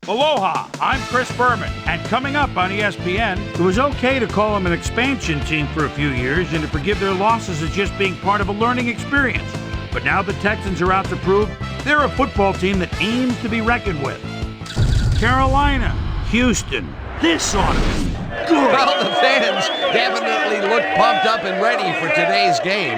Aloha, I'm Chris Berman, and coming up on ESPN, it was okay to call them an expansion team for a few years and to forgive their losses as just being part of a learning experience. But now the Texans are out to prove they're a football team that aims to be reckoned with. Carolina, Houston, this ought to be good. Well, the fans definitely look pumped up and ready for today's game.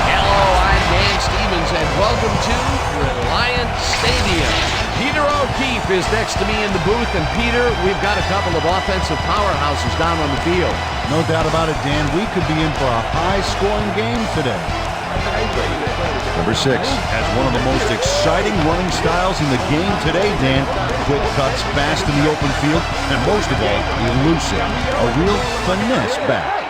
Hello, I'm Dan Stevens, and welcome to Reliant Stadium. Peter O'Keefe is next to me in the booth, and Peter, we've got a couple of offensive powerhouses down on the field. No doubt about it, Dan. We could be in for a high-scoring game today. Number 6 has one of the most exciting running styles in the game today, Dan. Quick cuts, fast in the open field, and most of all, elusive. A real finesse back.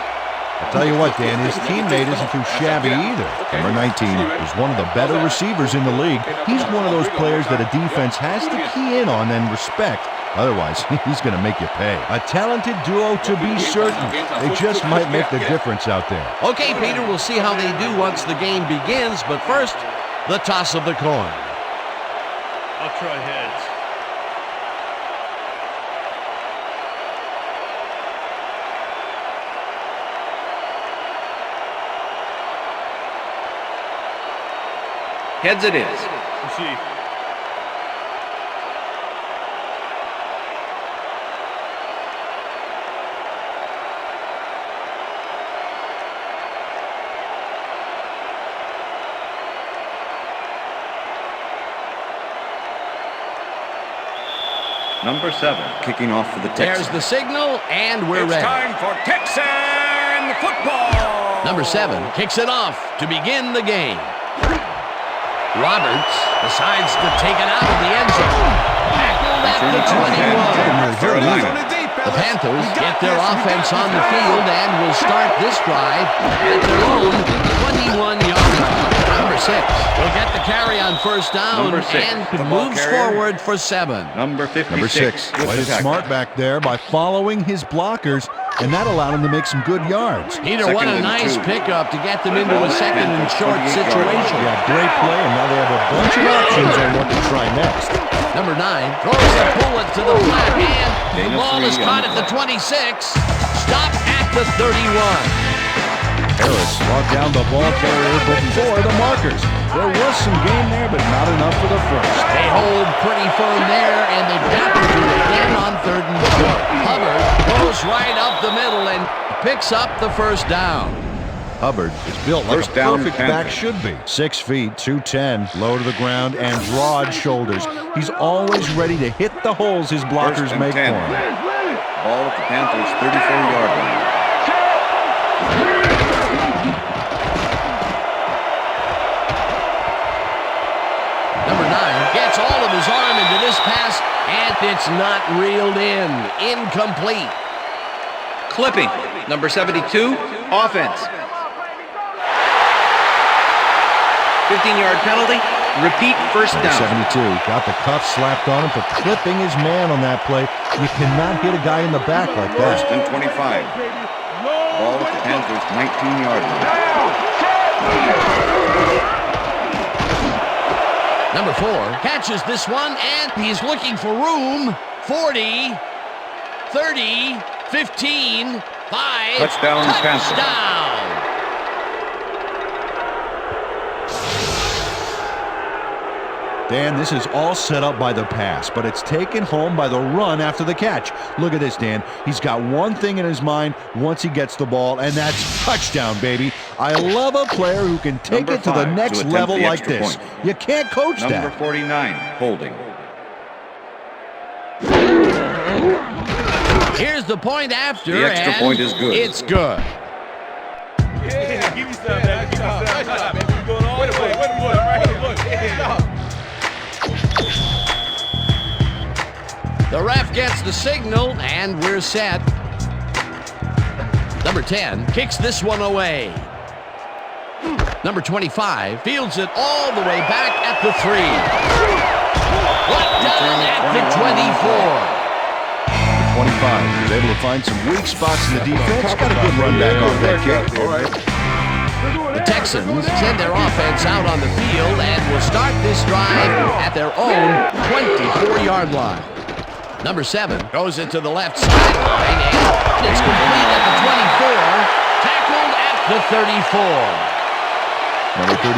I'll tell you what, Dan, his teammate isn't too shabby either. Number 19 is one of the better receivers in the league. He's one of those players that a defense has to key in on and respect. Otherwise, he's going to make you pay. A talented duo to be certain. They just might make the difference out there. Okay, Peter, we'll see how they do once the game begins, but first, the toss of the coin. I'll try heads. Heads it is. Receive. Number 7, kicking off for the Texans. There's the signal, and we're ready. It's time for Texan football. Number 7 kicks it off to begin the game. Roberts decides to take it out of the end zone. Tackled at the 21. The Panthers get their offense on the field and will start this drive at their own 21-yard line. Number 6 will get the carry on first down and moves forward for 7. Number 56. Number 6 played it smart back there by following his blockers, and that allowed him to make some good yards. Peter, what a nice pickup to get them into a second and short situation. Yeah, great play, and now they have a bunch of options on what to try next. Number 9 throws the bullet to the flat, and the ball is caught at the 26. Stopped at the 31. Harris brought down the ball carrier before the markers. There was some gain there, but not enough for the first. They hold pretty firm there, and they've got to do it again on 3rd and short. Hubbard goes right up the middle and picks up the first down. Hubbard is built like a perfect back should be. 6 feet, 210, low to the ground, and broad shoulders. He's always ready to hit the holes his blockers make for him. Ball at the Panthers' 34-yard line. Number 9 gets all of his arm into this pass, and it's not reeled in. Incomplete. Clipping. Number 72, offense. 15-yard penalty. Repeat first down. 72 got the cuff slapped on him for clipping his man on that play. You cannot hit a guy in the back like that. 1st and 25. Ball at the Panthers' 19-yard line. Number 4 catches this one, and he's looking for room. 40, 30, 15, 5. Touchdown, Panthers. Touchdown. Dan, this is all set up by the pass, but it's taken home by the run after the catch. Look at this, Dan. He's got one thing in his mind once he gets the ball, and that's touchdown, baby. I love a player who can take it to the next level like this. You can't coach that. Number 49, holding. Here's the point after, The extra point is good. It's good. Yeah, give me some, man. Give me some. Nice job, baby. You're going all the way. Right here. Look. Stop. The ref gets the signal, and we're set. Number 10 kicks this one away. Number 25 fields it all the way back at the 3. Brought down at the 24. 25 was able to find some weak spots in the defense. Got a good run back on that kick. The Texans send their offense out on the field and will start this drive at their own 24-yard line. Number 7 goes into the left sideline, and it's complete at the 24, tackled at the 34. Number 31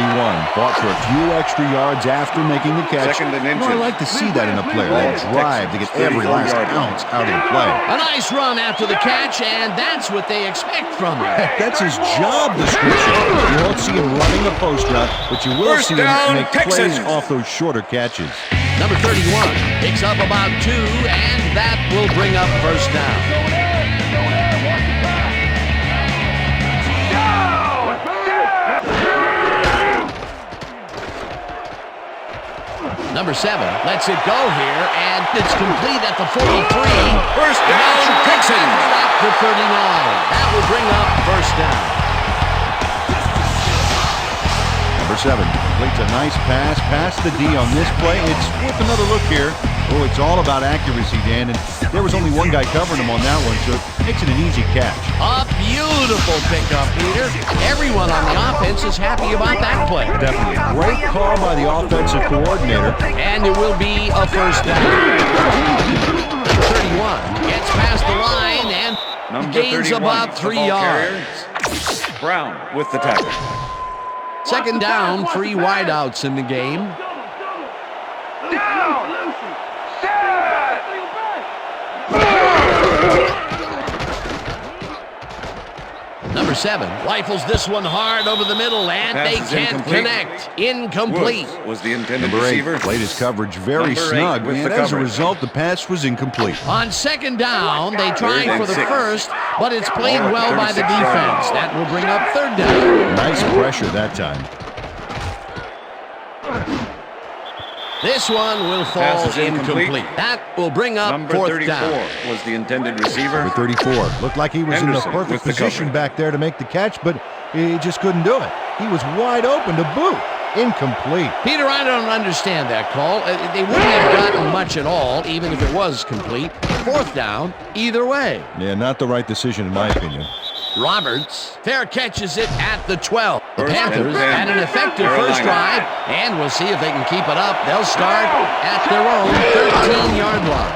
fought for a few extra yards after making the catch. Second and inches. I like to see that in a player, that drive to get every last ounce out of the play. A nice run after the catch, and that's what they expect from him. That's his job description. You won't see him running a post route, but you will see him make plays off those shorter catches. Number 31 picks up about 2, and that will bring up first down. Number 7 lets it go here, and it's complete at the 43. First down, Texans. At the 39. That will bring up first down. Number 7 completes a nice pass past the D on this play. It's worth another look here. Oh, it's all about accuracy, Dan, and there was only one guy covering him on that one, so it makes it an easy catch. A beautiful pickup, Peter. Everyone on the offense is happy about that play. Definitely. Great call by the offensive coordinator. And it will be a first down. Number 31 gets past the line and gains about 3 yards. Brown with the tackle. Second down, 3 wideouts in the game. Number 7 rifles this one hard over the middle, and they can't connect. Incomplete. Woods was the intended Number 8 receiver. played his coverage very snug, and as a result, the pass was incomplete. On second down, they tried for the first, but it's played well by the defense. That will bring up third down. Nice pressure that time. This one will fall incomplete. That will bring up Number fourth 34 down. was the intended receiver. Number 34 looked like he was Henderson in the perfect with the position coverage. back there to make the catch, but he just couldn't do it. He was wide open to boot. Incomplete. Peter, I don't understand that call. They wouldn't have gotten much at all, even if it was complete. Fourth down, either way. Yeah, not the right decision in my opinion. Roberts fair catches it at the 12. The First Panthers and 10. had an effective Carolina. first drive, and we'll see if they can keep it up. They'll start at their own 13-yard line.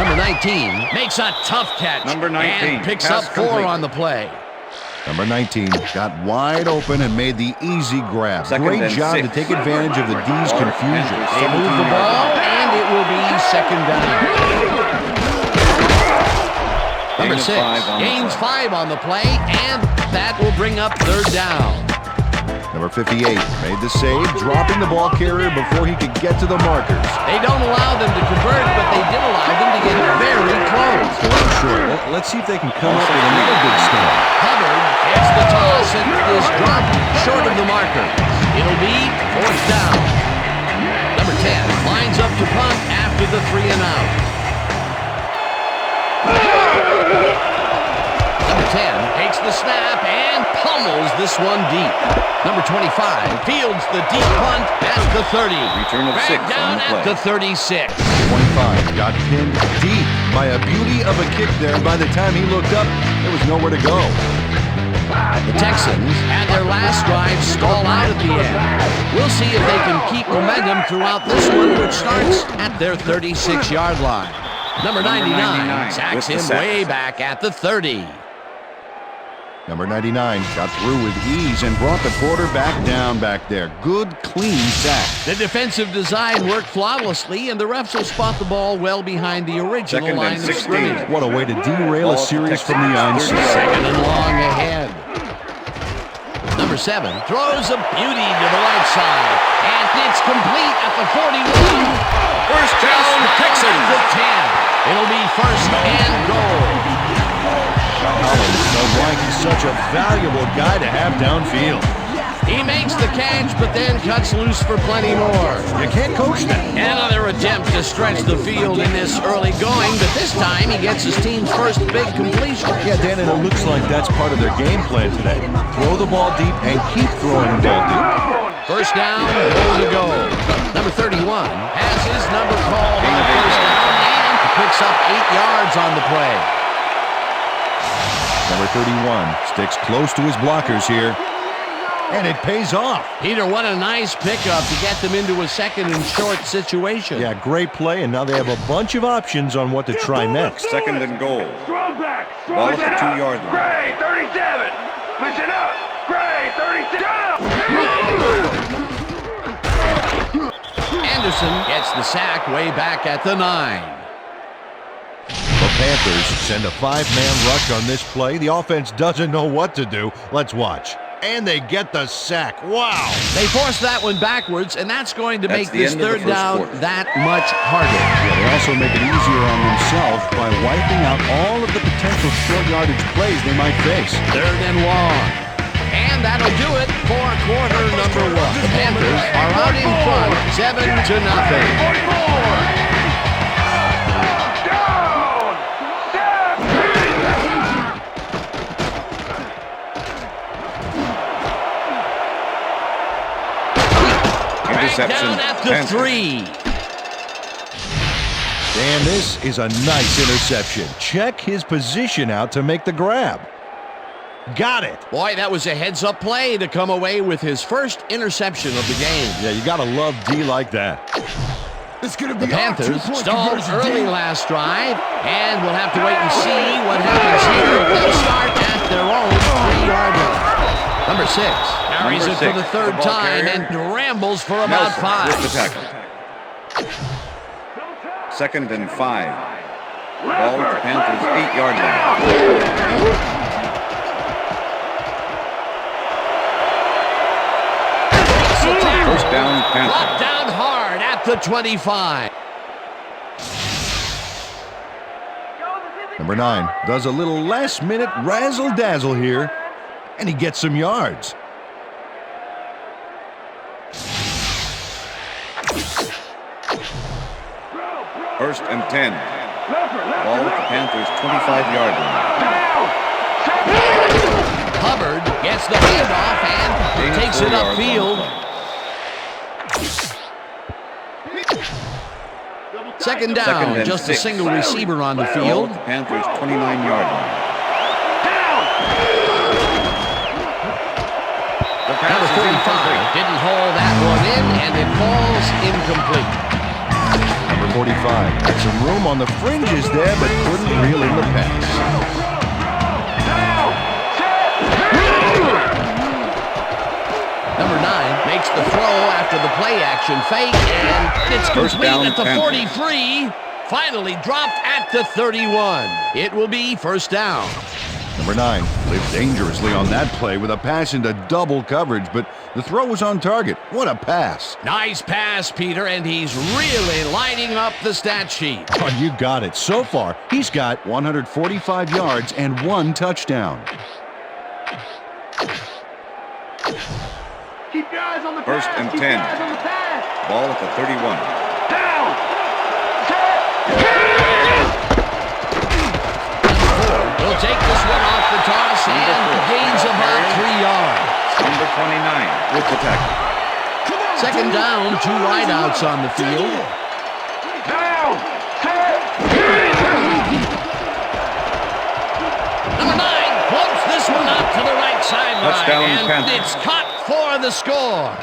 Number 19 makes a tough catch. Number 19, and picks pass up 4 complete. on the play. Number 19 got wide open and made the easy grab. Second Great and job 6. to take advantage of the D's confusion. They move the ball, and it will be second down. Number 6 gains 5 on the play, and that will bring up third down. Number 58 made the save, dropping the ball carrier before he could get to the markers. They don't allow them to convert, but they did allow them to get very close. Sure. Let's see if they can come up with another big stand. Hubbard gets the toss and is dropped short of the marker. It'll be fourth down. Number 10 lines up to punt after the 3 and out. Number 10 takes the snap and pummels this one deep. Number 25 fields the deep punt at the 30. Return of 6 down on the at play. the 36. 25 got pinned deep by a beauty of a kick there. By the time he looked up, there was nowhere to go. The Texans had their last drive stall out at the end. We'll see if they can keep momentum throughout this one, which starts at their 36-yard line. Number 99 sacks him way back at the 30. Number 99 got through with ease and brought the quarterback down back there. Good, clean sack. The defensive design worked flawlessly, and the refs will spot the ball well behind the original Second line and of 16. scrimmage. What a way to derail a series from the onset. Second and long ahead. Number 7 throws a beauty to the right side, and it's complete at the 41. First down, Texans. At the 10. It'll be first and goal. Collins, why he's such a valuable guy to have downfield. He makes the catch, but then cuts loose for plenty more. You can't coach that. Another attempt to stretch the field in this early going, but this time he gets his team's first big completion. Yeah, Dan, and it looks like that's part of their game plan today. Throw the ball deep and keep throwing the ball deep. First down, goal to go. Number 31 has his number called on first down and picks up 8 yards on the play. Number 31 sticks close to his blockers here. And it pays off. Peter, what a nice pickup to get them into a second and short situation. Yeah, great play, and now they have a bunch of options on what to try next. Second and goal. Stroud back. Ball at the 2-yard line. Gray, 37. Listen up. Gray, 37. Anderson gets the sack way back at the 9. The Panthers send a 5-man rush on this play. The offense doesn't know what to do. Let's watch. And they get the sack. Wow. They force that one backwards, and that's going to make the this end of the third first down quarter. that much harder. Yeah, they also make it easier on themselves by wiping out all of the potential short yardage plays they might face. Third and long. And that'll do it for quarter number 1. The Panthers are out in front, 7-0. Down at the 3. Dan, this is a nice interception. Check his position out to make the grab. Got it. Boy, that was a heads-up play to come away with his first interception of the game. Yeah, you got to love D like that. The Panthers stalled early last drive, and we'll have to wait and see what happens here. They'll start at their own 3-yard line. Number 6 carries it for the third time and rambles for about 5. With the tackle. Second and 5. Ball at the Panthers' 8-yard line. First down, Panthers. Brought down hard at the 25. Number 9 does a little last-minute razzle-dazzle here, and he gets some yards. First and 10. Ball at the Panthers' 25-yard line. Hubbard gets the handoff and takes it upfield. Second down, just a single receiver on the Ball field. at the Panthers' 29-yard line. Number 45 didn't haul that one in, and it falls incomplete. Number 45 had some room on the fringes there, but couldn't reel in the pass. Number 9 makes the throw after the play-action fake, and it's First complete down, at the Panthers. 43. Finally dropped at the 31. It will be first down. Number 9 lived dangerously on that play with a pass into double coverage, but the throw was on target. What a pass. Nice pass, Peter, and he's really lighting up the stat sheet. Oh, you got it. So far, he's got 145 yards and 1 touchdown. Keep your eyes on the First pass. and Keep 10. your eyes on the pass. Ball at the 31. Down. He'll take this one off the toss and gains about 3 yards. Number 29 with the tackle. Second down, 2 wideouts on the field. Down. Number 9 floats this one out to the right sideline, Touchdown, and Panthers. it's caught for the score.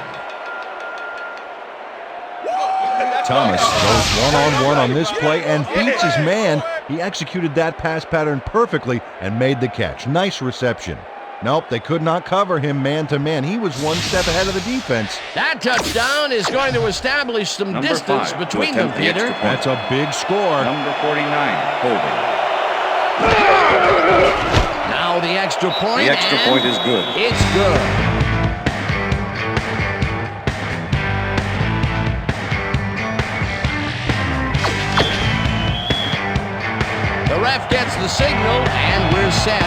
Thomas goes one-on-one on this play and beats his man. He executed that pass pattern perfectly and made the catch. Nice reception. Nope, they could not cover him man-to-man. He was one step ahead of the defense. That touchdown is going to establish some Number distance 5 between to them, attempt the Peter. extra point. That's a big score. Number 49 holding. Now the extra point. The extra and point is good. It's good. The ref gets the signal, and we're set.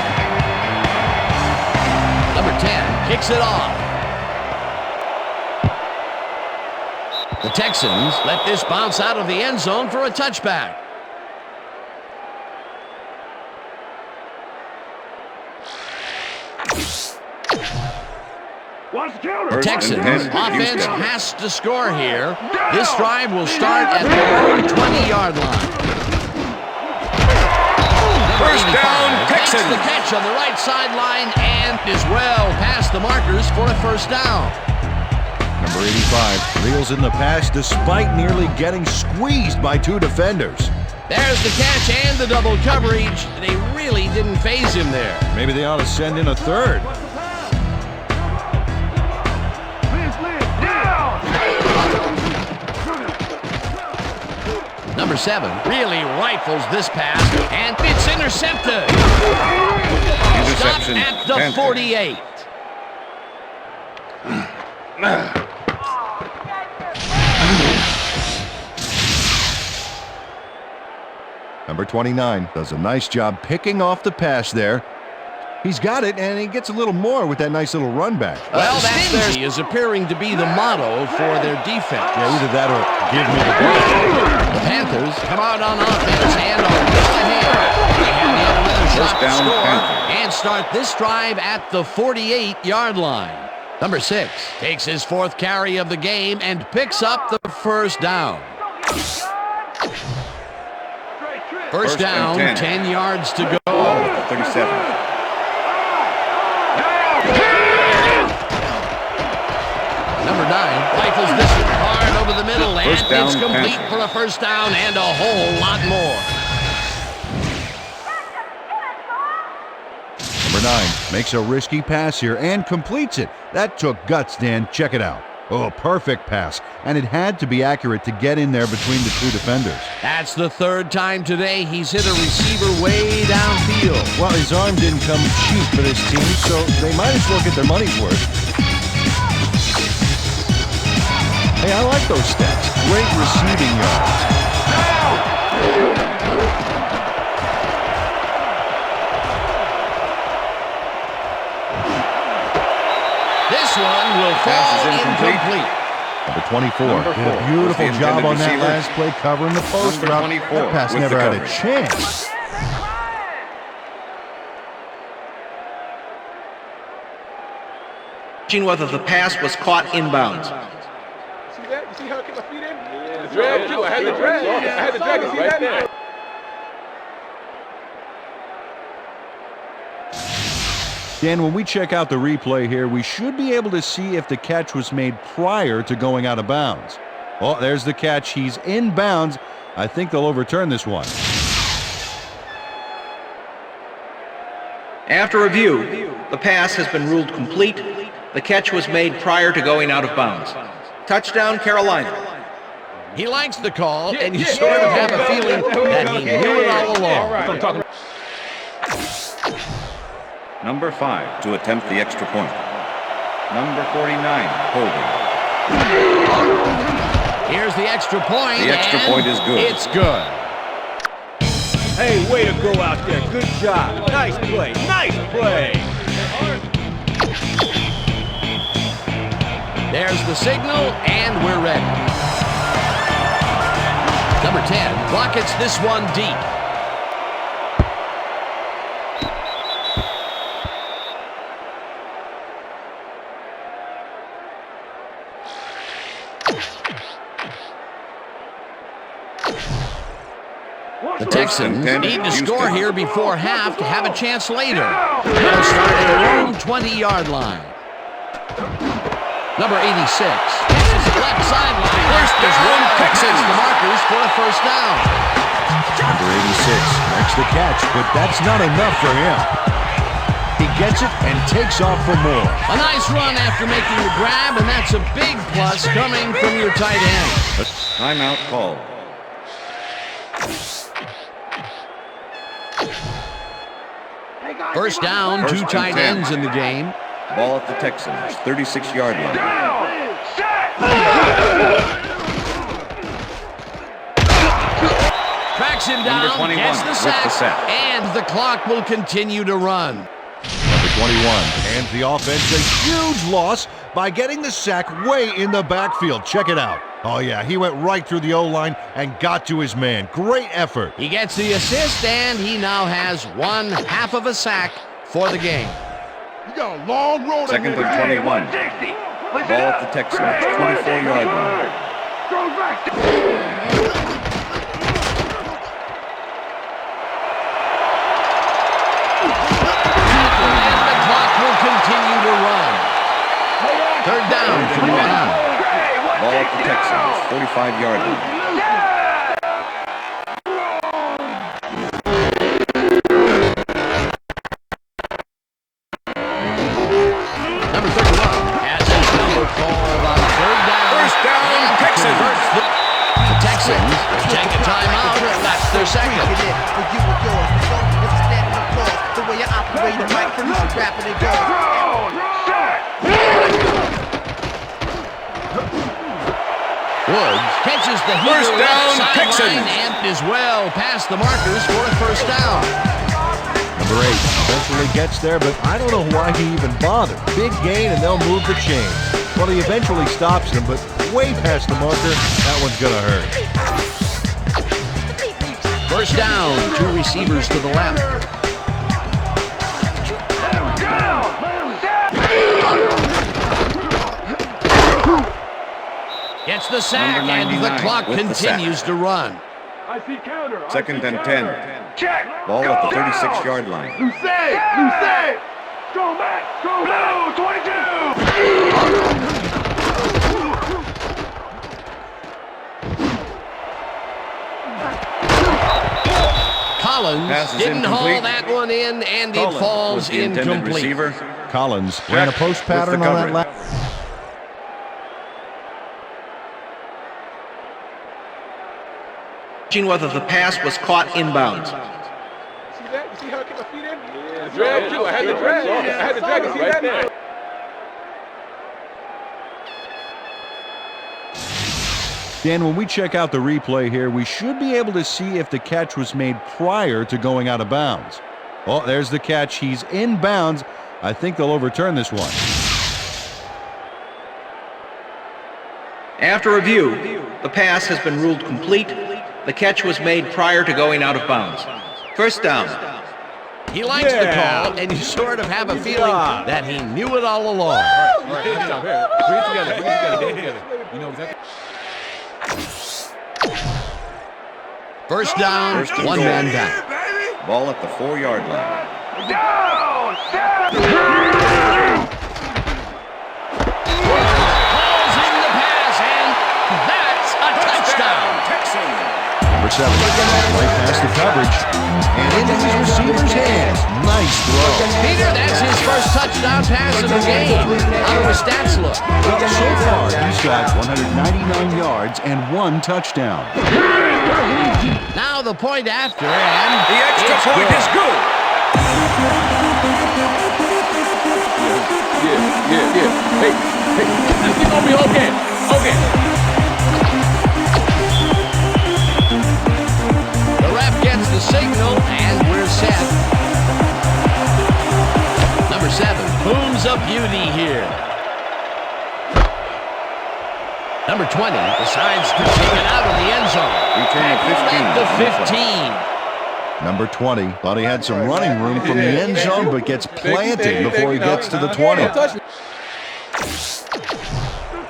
Number 10 kicks it off. The Texans let this bounce out of the end zone for a touchback. Watch the counter. First and Texans 10 for offense Houston. has to score here. This drive will start at their own 20-yard line. First down, Texans. Makes the catch on the right sideline and is well past the markers for a first down. Number 85 reels in the pass despite nearly getting squeezed by two defenders. There's the catch and the double coverage. They really didn't phase him there. Maybe they ought to send in a third. Number 7 really rifles this pass, and it's intercepted. Stop at the 48. Number 29 does a nice job picking off the pass there. He's got it, and he gets a little more with that nice little run back. Well, stingy is appearing to be the motto for their defense. Yeah, either that or give me the ball. The Panthers come out on offense and are well ahead. They have yet another shot to score and start this drive at the 48-yard line. Number 6 takes his 4th carry of the game and picks up the first down. First down, 10 yards to go. 37. Number 9 rifles this one hard over the middle, and First down, it's complete Panthers. for a first down and a whole lot more. Number 9 makes a risky pass here and completes it. That took guts, Dan. Check it out. Oh, perfect pass. And it had to be accurate to get in there between the two defenders. That's the 3rd time today he's hit a receiver way downfield. Well, his arm didn't come cheap for this team, so they might as well get their money's worth. Hey, I like those stats. Great receiving yards. This one will fall incomplete. Number 24 Number did a 4 beautiful was the job on intended that receiver. last play covering the post Number route. 24 That pass with never the had a coverage. chance. Whether the pass was caught inbounds. See that? You see how I kept my feet in? Yeah, the drag, too. I had the drag. I had the drag. You see that? There. Dan, when we check out the replay here, we should be able to see if the catch was made prior to going out of bounds. Oh, there's the catch. He's in bounds. I think they'll overturn this one. After review, the pass has been ruled complete. The catch was made prior to going out of bounds. Touchdown, Carolina. He likes the call, and you sort of have a feeling that he knew it all along. Number 5 to attempt the extra point. Number 49 holding. Here's the extra point. The extra and point is good. It's good. Hey, way to go out there. Good job. Nice play. Nice play. There's the signal, and we're ready. Number 10 buckets this one deep. The Texans need to score here before half to have a chance later. They'll start at their own 20-yard line. Number 86 catches the left sideline. First is one fixes the markers for a first down. Number 86 makes the catch, but that's not enough for him. He gets it and takes off for more. A nice run after making the grab, and that's a big plus coming from your tight end. Timeout called. First down, First two and tight 10. ends in the game. Ball at the Texans, 36-yard line. Tracks him Number down, 21 gets the with sack, the sack. and the clock will continue to run. Number 21 hands the offense a huge loss by getting the sack way in the backfield. Check it out. Oh, yeah, he went right through the O-line and got to his man. Great effort. He gets the assist, and he now has one half of a sack for the game. You got a long road. Second and 21. Ball at the Texans, 24-yard line. at the Texans, 45-yard line. Number 31 has his number called on third down. First down, Texans. The Texans take a timeout. That's their second. Woods catches the First heater down, left Texans. sideline and is well past the markers for a first down. Number 8 eventually gets there, but I don't know why he even bothered. Big gain, and they'll move the chains. Well, he eventually stops them, but way past the marker, that one's going to hurt. First down, two receivers to the left. Gets the sack, Number and the 99 clock with the continues sack. to run. Second and 10. Ball at the 36-yard line. Lucé! Go back! Go blue! 22! Collins Pass is didn't haul incomplete. that one in, and Collins it falls was the intended incomplete. receiver. Collins ran a post pattern with the on that coverage. last. Whether the pass was caught inbounds. See that? You see how I keep my feet in? Yeah, drag too. I had to drag. I had to drag. You see that? Dan, when we check out the replay here, we should be able to see if the catch was made prior to going out of bounds. Oh, there's the catch. He's in bounds. I think they'll overturn this one. After review, the pass has been ruled complete. The catch was made prior to going out of bounds. First down. He likes the call, and you sort of have a feeling that he knew it all along. All right, good job. Here, bring it together. Bring it together. Bring it together. You know exactly. First down, First and one goal. man down. Ball at the 4-yard line. Calls in the pass, and that's a touchdown. Number 7, right past the coverage and into his receiver's hands. Nice throw. Peter, that's his first touchdown pass of the game. How do his stats look? So far, he's got 199 yards and 1 touchdown. Now the point after, and The extra it's point good. is good. Yeah. Hey, everything gonna be okay. Okay. The ref gets the signal, and we're set. Number 7, booms of beauty here. Number 20 decides to take it out of the end zone. Return of 15. At the 15. Number 20 thought he had some running room from the end zone, but gets planted before he gets to the 20.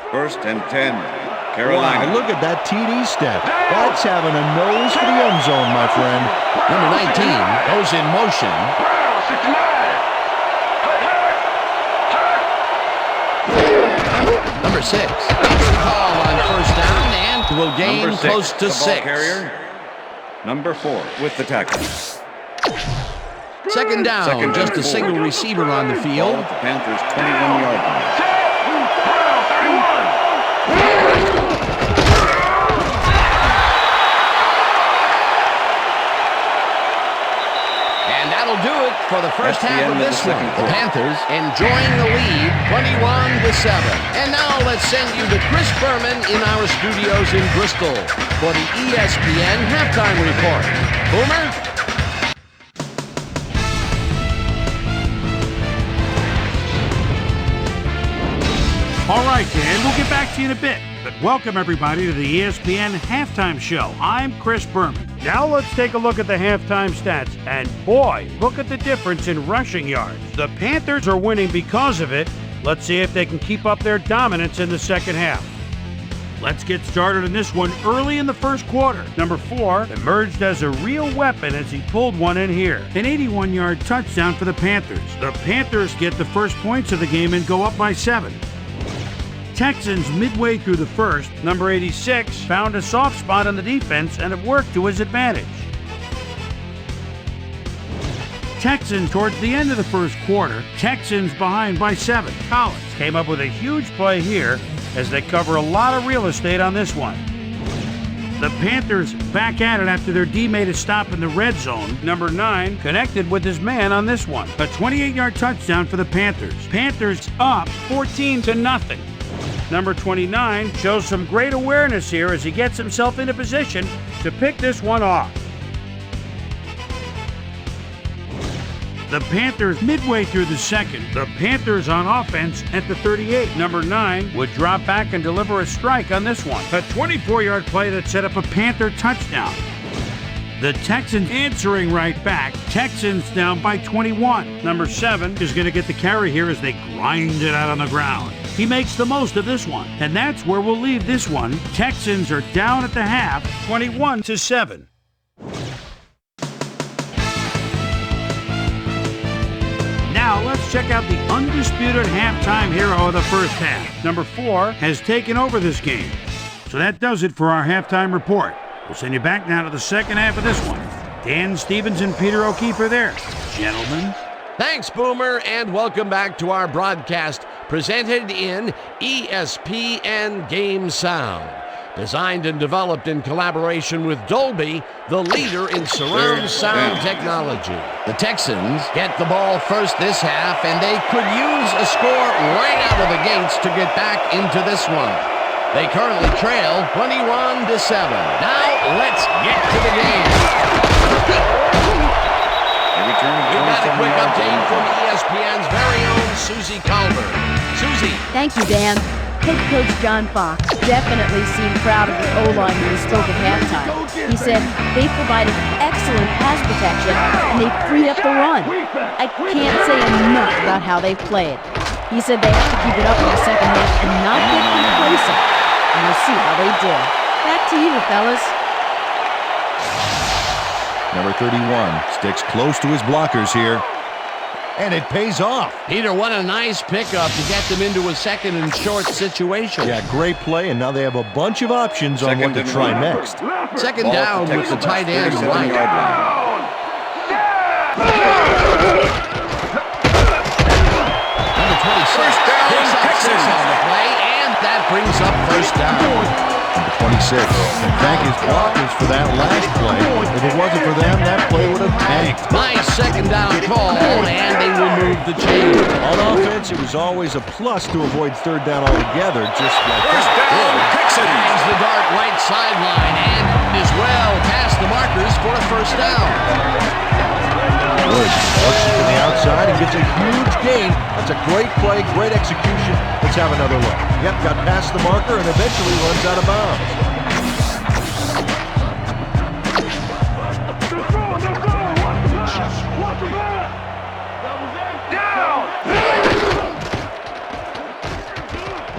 First and 10. Wow, Carolina. look at that TD step. That's having a nose for the end zone, my friend. Number 19 goes in motion. Number 6 takes the call on first down and will gain Number 6, close to the ball 6. carrier. Number 4 with the tackle. Second down, Second just and a single 4. receiver on the Ball field. at the Panthers' 21-yard line. And that'll do it for the first That's the half end of of the this one. second The quarter. Panthers enjoying the lead, 21-7. And now let's send you to Chris Berman in our studios in Bristol for the ESPN Halftime Report. Boomer? All right, Dan, we'll get back to you in a bit. But welcome, everybody, to the ESPN Halftime Show. I'm Chris Berman. Now let's take a look at the halftime stats. And boy, look at the difference in rushing yards. The Panthers are winning because of it. Let's see if they can keep up their dominance in the second half. Let's get started on this one early in the first quarter. Number 4 emerged as a real weapon as he pulled one in here. An 81-yard touchdown for the Panthers. The Panthers get the first points of the game and go up by 7. Texans midway through the first, number 86 found a soft spot on the defense and it worked to his advantage. Texans towards the end of the first quarter, Texans behind by 7. Collins came up with a huge play here as they cover a lot of real estate on this one. The Panthers back at it after their D made a stop in the red zone. Number 9 connected with his man on this one. A 28-yard touchdown for the Panthers. Panthers up 14-0. Number 29 shows some great awareness here as he gets himself into position to pick this one off. The Panthers midway through the second. The Panthers on offense at the 38. Number 9 would drop back and deliver a strike on this one. A 24-yard play that set up a Panther touchdown. The Texans answering right back. Texans down by 21. Number 7 is going to get the carry here as they grind it out on the ground. He makes the most of this one, and that's where we'll leave this one. Texans are down at the half, 21-7. Now let's check out the undisputed halftime hero of the first half. Number 4 has taken over this game. So that does it for our halftime report. We'll send you back now to the second half of this one. Dan Stevens and Peter O'Keefe are there. Gentlemen. Thanks, Boomer, and welcome back to our broadcast presented in ESPN Game Sound. Designed and developed in collaboration with Dolby, the leader in surround sound technology. The Texans get the ball first this half, and they could use a score right out of the gates to get back into this one. They currently trail 21-7. Now, let's get to the game. We've got a quick update from ESPN's very own Susie Calver. Susie. Thank you, Dan. Head coach John Fox definitely seemed proud of the O-line when he spoke at halftime. He said they provided excellent pass protection and they freed up the run. I can't say enough about how they played. He said they have to keep it up in the second half and not get complacent. And we'll see how they do. Back to you, fellas. Number 31 sticks close to his blockers here. And it pays off. Peter, what a nice pickup to get them into a second and short situation. Yeah, great play, and now they have a bunch of options on what to try next. Second down with the tight end right. Number 26 picks up 6 on the play, and that brings up first down. Number 26 can thank his blockers for that last play. If it wasn't for them, that play would have tanked. Nice second down call, and they will move the chain. On offense, it was always a plus to avoid third down altogether, just like First down, Texans. Hangs the dart right sideline, and is well past the markers for a first down. Good. Looks to the outside and gets a huge gain. That's a great play, great execution. Let's have another look. Yep, got past the marker and eventually runs out of bounds.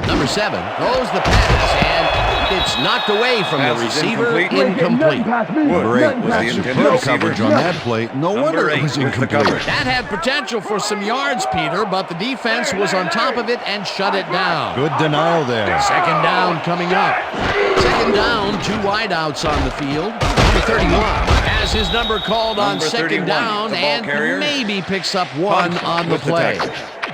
Number 7 throws the pass, and it's knocked away from the receiver. Incomplete. Number 8 was the intended coverage on that play. No wonder it was incomplete. That had potential for some yards, Peter, but the defense was on top of it and shut it down. Good denial there. Second down coming up. Second down, 2 wideouts on the field. Number 31 has his number called on second down and maybe picks up 1 on the play.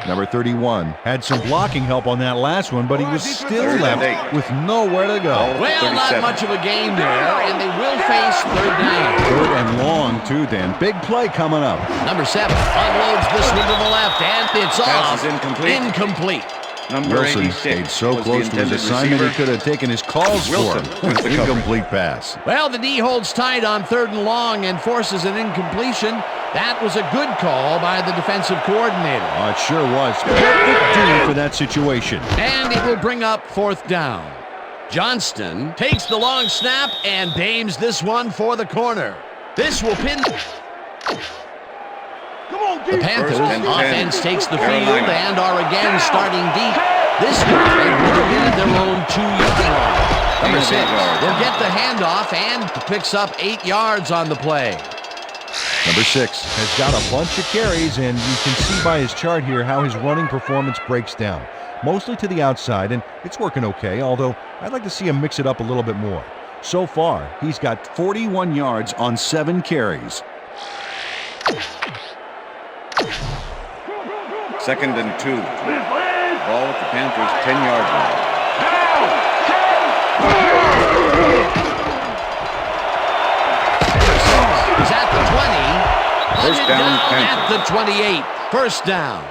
Number 31 had some blocking help on that last one, but he was still left with nowhere to go. Well, not much of a game there, and they will face third down. Third and long, too, Dan. Big play coming up. Number 7 unloads this one to the left, and it's off. Incomplete. Number Wilson 86 stayed so was close the to his intended assignment receiver. he could have taken his calls Wilson for with him. the Incomplete pass. Well, the D holds tight on third and long and forces an incompletion. That was a good call by the defensive coordinator. Oh, it sure was. Perfect D for that situation. And it will bring up fourth down. Johnston takes the long snap and aims this one for the corner. This will pin. The Panthers offense takes the field and are again starting deep. This time would have been at their own 2-yard line. Number 6 will get the handoff and picks up 8 yards on the play. Number 6 has got a bunch of carries, and you can see by his chart here how his running performance breaks down. Mostly to the outside, and it's working okay, although I'd like to see him mix it up a little bit more. So far, he's got 41 yards on 7 carries. 2nd and 2. Ball at the Panthers' 10-yard line. He's at the 20. First down, at the 28. First down.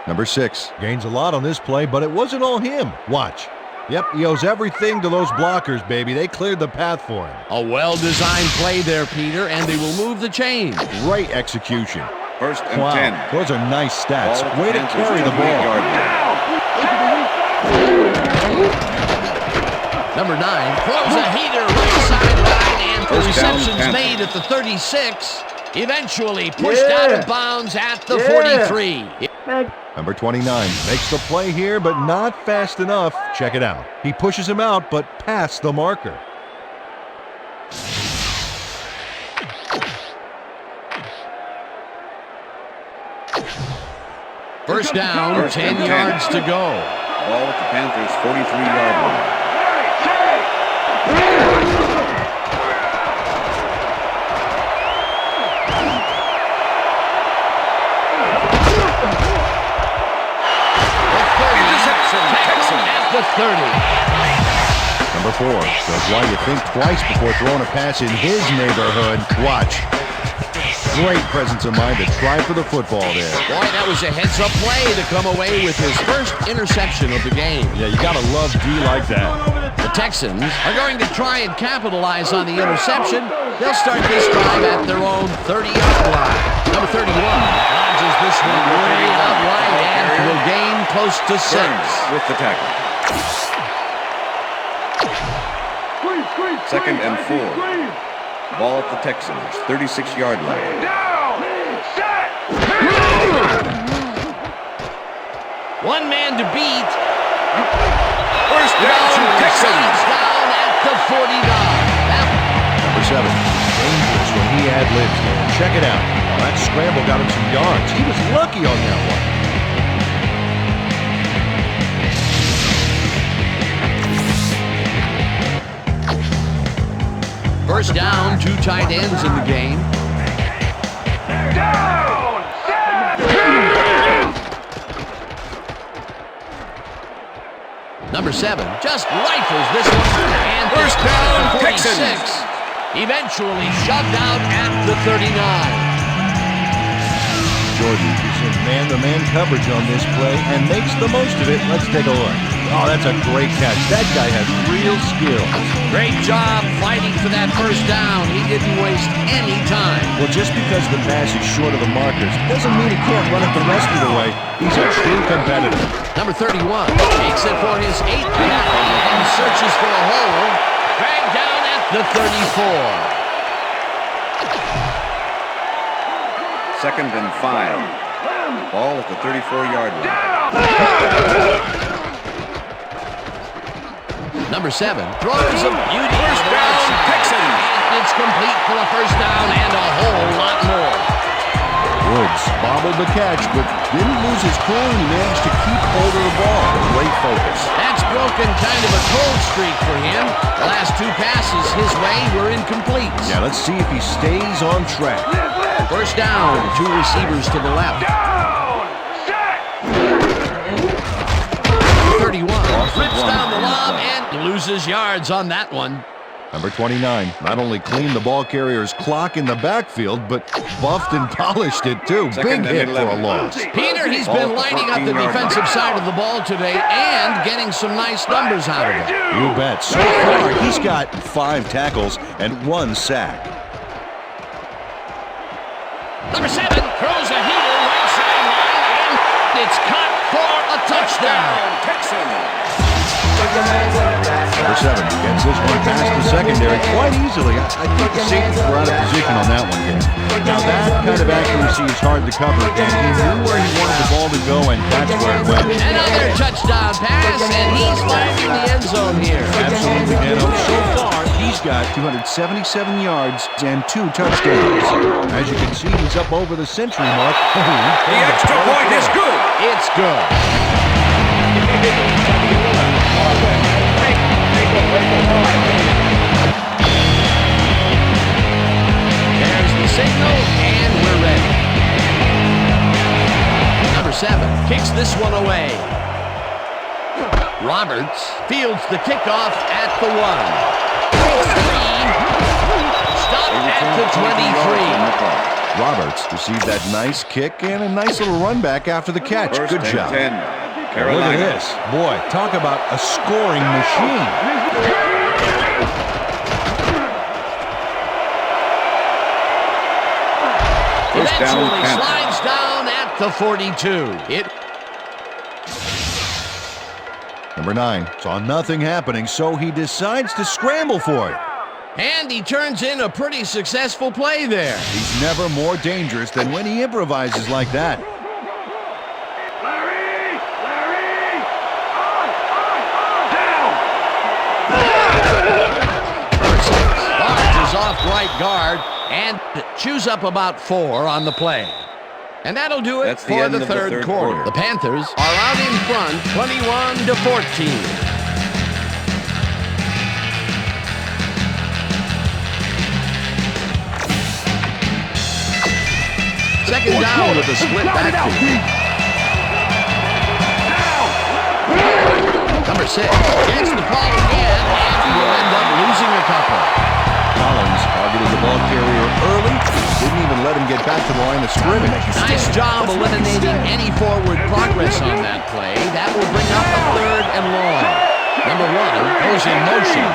Number 6 gains a lot on this play, but it wasn't all him. Watch. Yep, he owes everything to those blockers, baby. They cleared the path for him. A well-designed play there, Peter, and they will move the chains. Great execution. First and Wow, 10. those are nice stats. Ball Way to Panthers' carry the 28-yard ball. line. Number 9 throws a heater right sideline, and the First down, reception's Panthers. made at the 36. Eventually pushed out of bounds at the 43. Number 29 makes the play here, but not fast enough. Check it out. He pushes him out, but past the marker. First down, First 10 and 10. yards to go. Ball at the Panthers' 43-yard line. At the 30. Number 4 shows why you think twice before throwing a pass in his neighborhood. Watch. Great presence of mind to try for the football there. Boy, that was a heads-up play to come away with his first interception of the game. Yeah, you gotta love D like that. The Texans are going to try and capitalize on the interception. They'll start this drive at their own 30-yard line. Number 31 launches this one way out wide and will gain close to 6. With the tackle. 2nd and 4. Ball at the Texans' 36-yard line. One man to beat. First down, Texans. Down at the 49. Number 7, dangerous when he ad-libs there. Check it out. Oh, that scramble got him some yards. He was lucky on that one. First down, 2 tight ends in the game. Number 7 just rifles this one. And First down, 46. Texans. Eventually shoved out at the 39. Jordan uses man-to-man coverage on this play and makes the most of it. Let's take a look. Oh, that's a great catch. That guy has real skill. Great job fighting for that first down. He didn't waste any time. Well, just because the pass is short of the markers doesn't mean he can't run it the rest of the way. He's a true competitor. Number 31 takes it for his 8th carry and searches for a hole. Dragged down at the 34. 2nd and 5. Ball at the 34-yard line. Number 7 throws a beauty. First down, Texans. It's complete for a first down and a whole lot more. Woods bobbled the catch, but didn't lose his cool. He managed to keep hold of the ball. Great focus. That's broken kind of a cold streak for him. The last 2 passes his way were incomplete. Yeah, let's see if he stays on track. First down, 2 receivers to the left. 31 rips down the lob and loses yards on that one. Number 29 not only cleaned the ball carrier's clock in the backfield, but buffed and polished it too. Big hit for a loss. Peter, he's been lining up the defensive side of the ball today and getting some nice numbers out of it. You bet. So far, he's got 5 tackles and 1 sack. Number 7 throws a heater right sideline, and it's caught for a touchdown. Texans. Number 7 gets this one past the secondary quite easily. I think the safeties were out of position on that one, Dan. Now that kind of accuracy is hard to cover, and he knew where he wanted the ball to go, and that's where it went. Another touchdown pass, and he's finding the end zone here. Absolutely, Dan. So far, he's got 277 yards and 2 touchdowns. As you can see, he's up over the century mark. The extra point is good. It's good. There's the signal, and we're ready. Number 7 kicks this one away. Roberts fields the kickoff at the 1. Stopped at the 23. Roberts received that nice kick and a nice little run back after the catch. First Good and job. 10. Look Carolina. at this. Boy, talk about a scoring machine. First down, Eventually Panthers. slides down at the 42. Number 9 saw nothing happening, so he decides to scramble for it. And he turns in a pretty successful play there. He's never more dangerous than when he improvises like that. Barnes is off right guard and chews up about 4 on the play. And that'll do it That's the for end the of the third third quarter. quarter. The Panthers are out in front, 21-14. Second down with a split backfield. Number 6 gets the ball again and will end up losing a couple. Collins targeted the ball carrier early. Didn't even let him get back to the line of scrimmage. Nice job eliminating any forward progress on that play. That will bring up a 3rd and long. Number 1 goes in motion.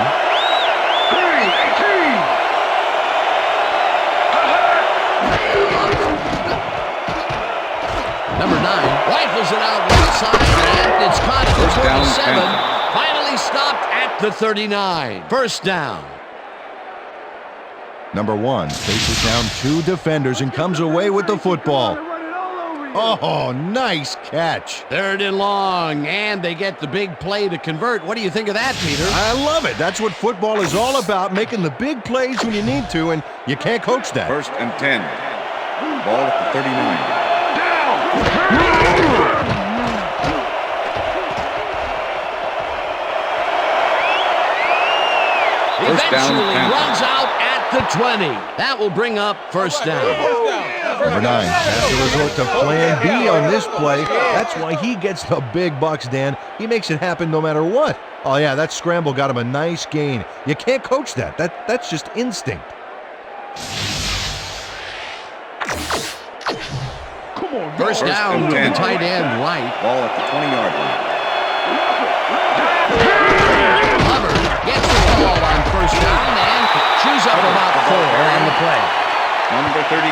Number 9 rifles it out right side, and it's caught at the First down, 47. Panthers. Finally stopped at the 39. First down. Number 1 faces down 2 defenders and comes away with the football. Oh, nice catch. 3rd and long, and they get the big play to convert. What do you think of that, Peter? I love it. That's what football is all about, making the big plays when you need to, and you can't coach that. First and 10. Ball at the 39. Eventually runs out at the 20. That will bring up first down. Number 9 has to resort to plan B on this play. That's why he gets the big bucks, Dan. He makes it happen no matter what. Oh, yeah, that scramble got him a nice gain. You can't coach that. That's just instinct. First down with the tight end right. Ball at the 20-yard line. Hubbard gets the ball on first down and chews up about 4 on the play. Number 32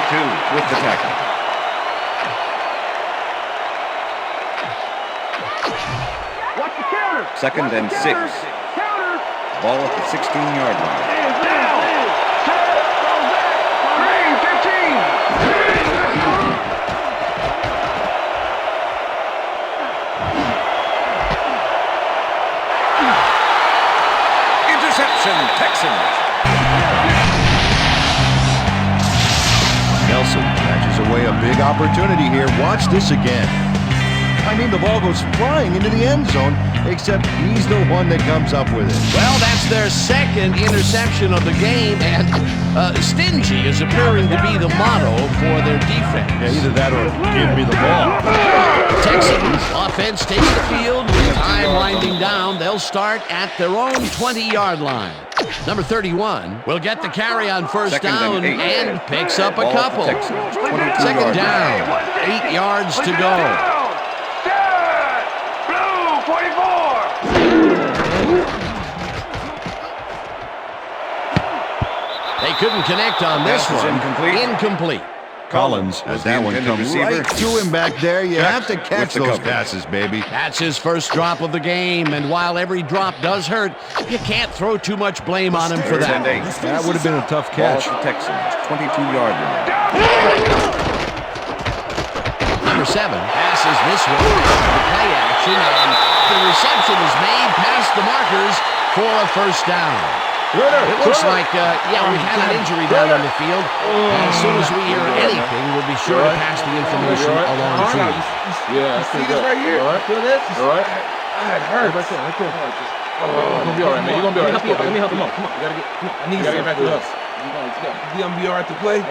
with the tackle. Second and 6. Ball at the 16-yard line. Interception, Texans. Nelson catches away a big opportunity here. Watch this again. I mean, the ball goes flying into the end zone, except he's the one that comes up with it. Well, that's their second interception of the game, and stingy is appearing to be the motto for their defense. Yeah, either that or give me the ball. Texans offense takes the field with time winding down. They'll start at their own 20-yard line. Number 31 will get the carry on first Second down and 8. and picks up a Ball at couple. the Texans, 22-yard Second line. down, 8 yards to go. They couldn't connect on this Pass is one. incomplete. Incomplete. Collins has that one come right to him back there. You have to catch those passes, baby. That's his first drop of the game, and while every drop does hurt, you can't throw too much blame on him for that. That would have been a tough catch. Ball at the Texans, 22-yard line. Number 7 passes this one to play action, and the reception is made past the markers for a first down. It looks like, we've had an injury down on the field. As soon as we hear anything, we'll be sure to pass the information along to you. Yeah, see this right here? Feel this? All right. It hurts. Right there. You're gonna be all right, man. You're gonna be all right. Let me help him up. Come on. You gotta get. Come on. I need you to get back to us. You gonna be all right to play?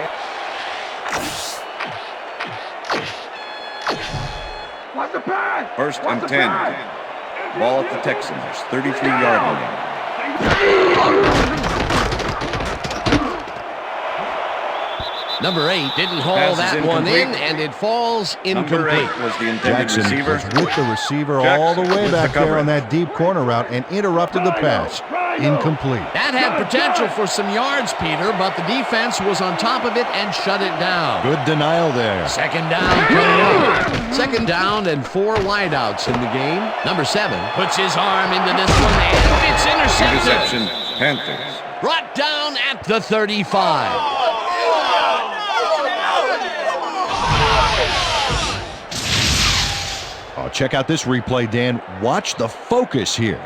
Watch the pass. First and 10. Ball at the Texans, 33-yard line. Number 8 didn't haul that one in, and it falls incomplete. Number 8 was the intended Jackson receiver. was with the receiver all the way back there on that deep corner route and interrupted the pass. Incomplete. That had potential for some yards, Peter, but the defense was on top of it and shut it down. Good denial there. Second down coming up. Second down and 4 wideouts in the game. Number 7 puts his arm into this one, and it's intercepted. Interception, Panthers. Brought down at the 35. Oh, check out this replay, Dan. Watch the focus here.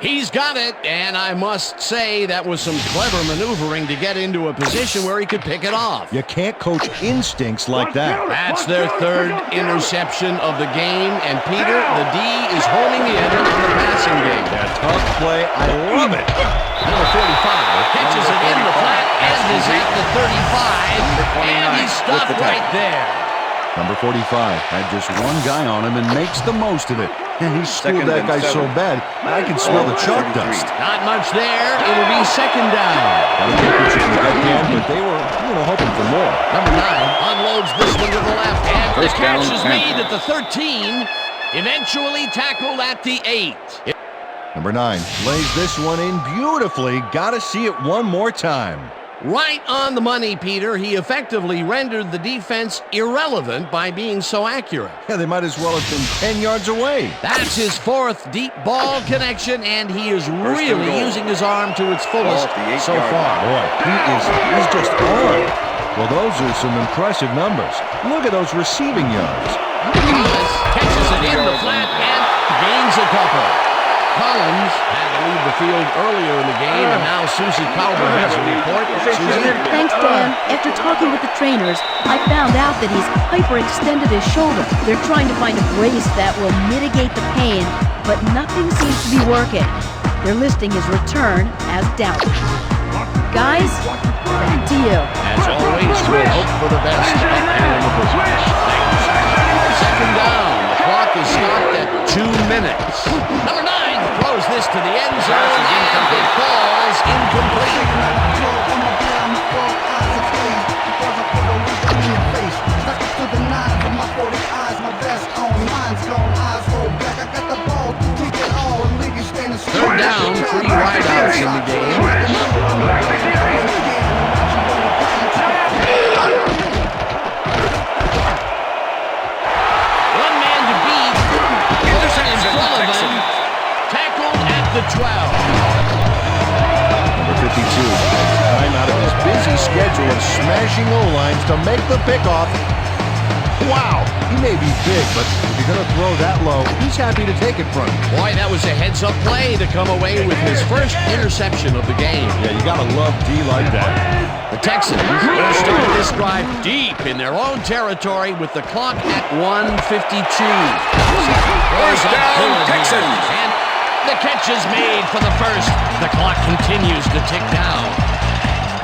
He's got it, and I must say that was some clever maneuvering to get into a position where he could pick it off. You can't coach instincts like that. That's their 3rd interception of the game, and Peter, the D is honing in on the passing game. That tough play, I love it. Number 45 catches it in the flat and is at the 35, and he's stopped right there. Number 45 had just one guy on him and makes the most of it. And he schooled that guy so bad, I can smell the chalk dust. Not much there. It'll be second down. Gotta take what you can get, Dan, but they were, hoping for more. Number 9 unloads this one to the left, and the First catch down, is made at the 13, eventually tackled at the 8. Number 9 lays this one in beautifully. Gotta see it one more time. Right on the money, Peter. He effectively rendered the defense irrelevant by being so accurate. Yeah, they might as well have been 10 yards away. That's his 4th deep ball connection, and he is really using his arm to its fullest so far. Boy, he's just on. Well, those are some impressive numbers. Look at those receiving yards. Collins catches it in the flat and gains a couple. Collins had to leave the field earlier in the game, and now Susie Calver has a report. Susie? Thanks, Dan. After talking with the trainers, I found out that he's hyperextended his shoulder. They're trying to find a brace that will mitigate the pain, but nothing seems to be working. They're listing his return as doubtful. Guys, back to you. As always, we'll hope for the best up here in the business. Second down. The clock is stopped at 2 minutes. Number 9 throws this to the end zone, and it falls incomplete. Third down, 3 wideouts in the game. The 12. Number 52 takes time out of his busy schedule of smashing O-lines to make the pickoff. Wow, he may be big, but if you're going to throw that low, he's happy to take it from you. Boy, that was a heads-up play to come away with his first interception of the game. Yeah, you got to love D like that. The Texans will start this drive deep in their own territory with the clock at 1:52. First down, Texans. And the catch is made for the first. The clock continues to tick down.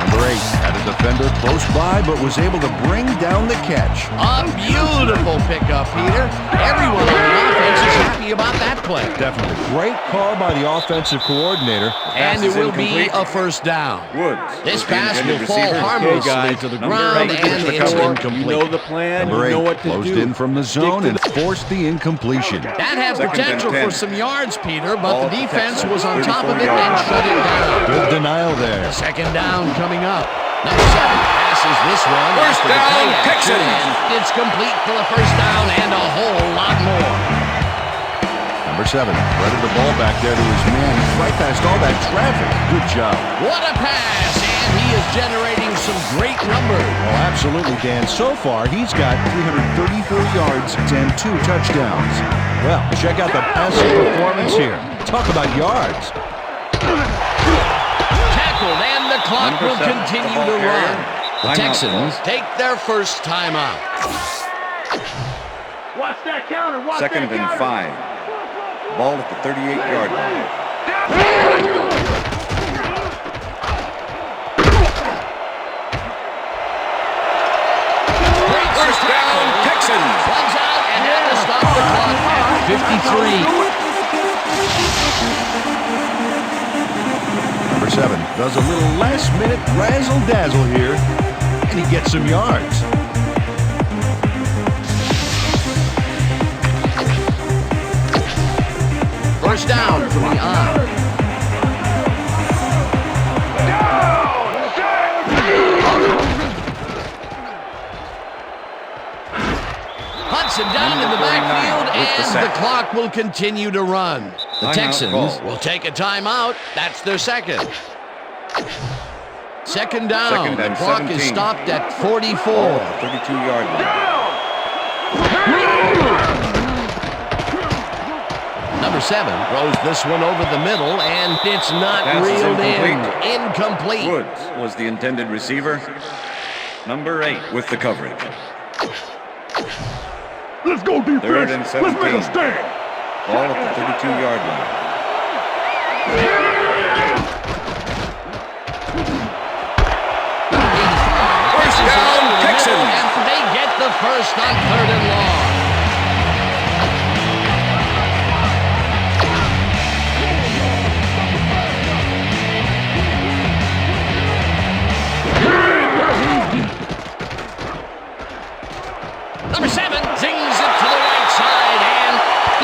Number 8 had a defender close by, but was able to bring down the catch. A beautiful pickup, Peter. Everyone on the offense is happy about that play. Definitely. Great call by the offensive coordinator. And it will be a first down. Woods. This pass will fall harmlessly to the ground, and it's incomplete. You know the plan. Number 8 you know what to closed do. in from the zone and forced the incompletion. That had Second potential and 10. for some yards, Peter, but Ball the at the defense Texans, was on top of it 34 and yards. shut it down. Good denial there. Second down coming up. Number 7 passes this one. First after the down, play action, Texans. and it's complete for the first down and a whole lot more. Number 7 threaded the ball back there to his man right past all that traffic. Good job. What a pass, and he is generating some great numbers. Well, absolutely, Dan. So far, he's got 334 yards and 2 touchdowns. Well, check out the passing performance here. Talk about yards. Tackled, and the clock Number will 7, continue the to ball run. carrier. The Timeout Texans ball. take their first timeout. Watch that counter. Watch Second that and counter. 5. Ball at the 38-yard line. First down, Texans. Runs out and had to stop the clock at 53. Number 7 does a little last-minute razzle-dazzle here, and he gets some yards. First down from the on. Hudson down in the backfield, with the and sack. the clock will continue to run. The Timeout Texans call. will take a timeout. That's their second. Second down. Second The and clock is 17. stopped at Ball 44. at the 32-yard line. Number 7 throws this one over the middle, and it's not Pass is reeled in. incomplete. Incomplete. Woods was the intended receiver. Number 8 with the coverage. Let's go defense. Third and 17. Let's make a stand. Ball at the 32-yard line. First down, Texans. And they get the first on 3rd and long. Number 7 zings it to the right side, and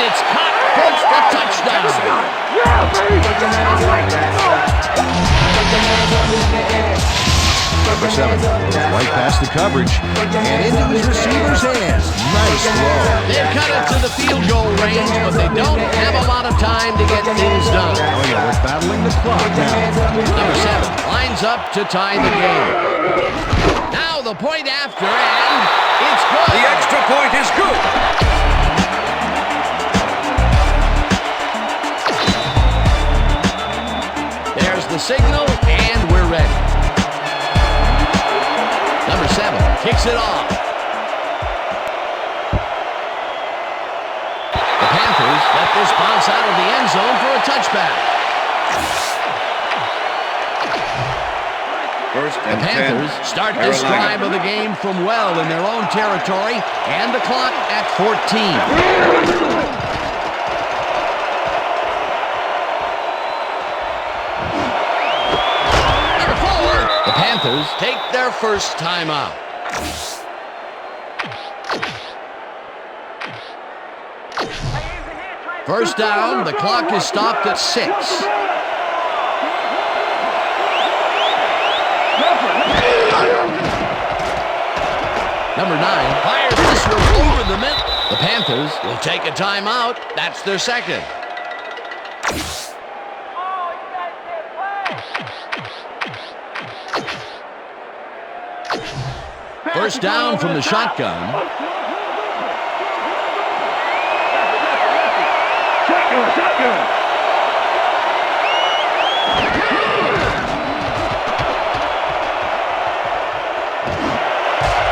it's caught for a touchdown. Number 7 goes right past the coverage and into his receiver's hands. Nice throw. They've cut it to the field goal range, but they don't have a lot of time to get things done. Oh, yeah, we're battling the clock now. Number 7 lines up to tie the game. Now the point after, and it's good. The extra point is good. There's the signal, and we're ready. Number 7 kicks it off. The Panthers let this bounce out of the end zone for a touchback. First The and 10. Panthers start this drive of the game from well in their own territory, and the clock at 14. The Panthers take their first timeout. First down, the clock is stopped at 6. Number 9 fires this one over the middle. The Panthers will take a timeout. That's their second. First down from the shotgun. Shotgun.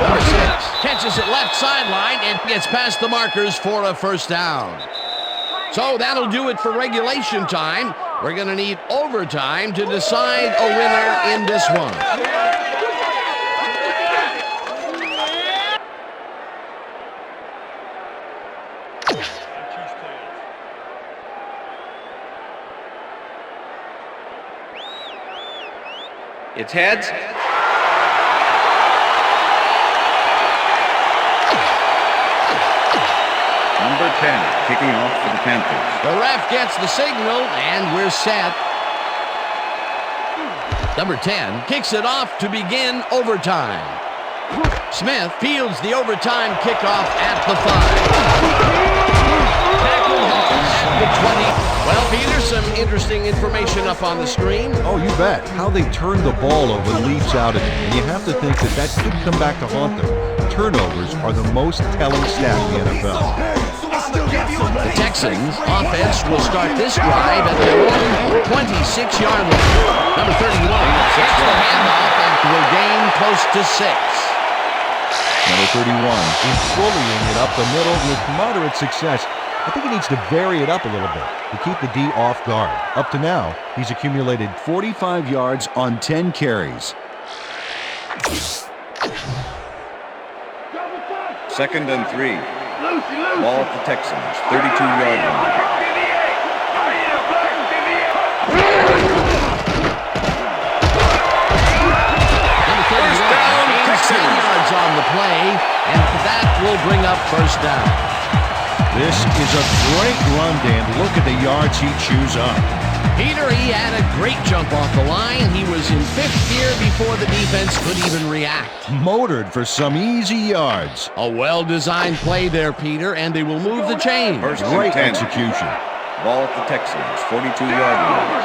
Number 6 catches it left sideline and gets past the markers for a first down. So that'll do it for regulation time. We're going to need overtime to decide a winner in this one. It's heads. Number 10 kicking off for the Panthers. The ref gets the signal, and we're set. Number 10 kicks it off to begin overtime. Smith fields the overtime kickoff at the 5. Tackled at the 20. Well, Peter, some interesting information up on the screen. Oh, you bet. How they turn the ball over leaps out at you. And you have to think that that could come back to haunt them. Turnovers are the most telling stat in the NFL. The Texans offense will start this drive at their own 26-yard line. Number 31 gets the handoff and will gain close to 6. Number 31 is bullying it up the middle with moderate success. I think he needs to vary it up a little bit to keep the D off guard. Up to now, he's accumulated 45 yards on 10 carries. Second and 3. Ball at the Texans, 32-yard line. First down, 10 yards on the play, and that will bring up first down. This is a great run, Dan. Look at the yards he chews up. Peter, he had a great jump off the line. He was in 5th gear before the defense could even react. Motored for some easy yards. A well-designed play there, Peter, and they will move the chain. First and Great 10. execution. Ball at the Texans, 42-yard line.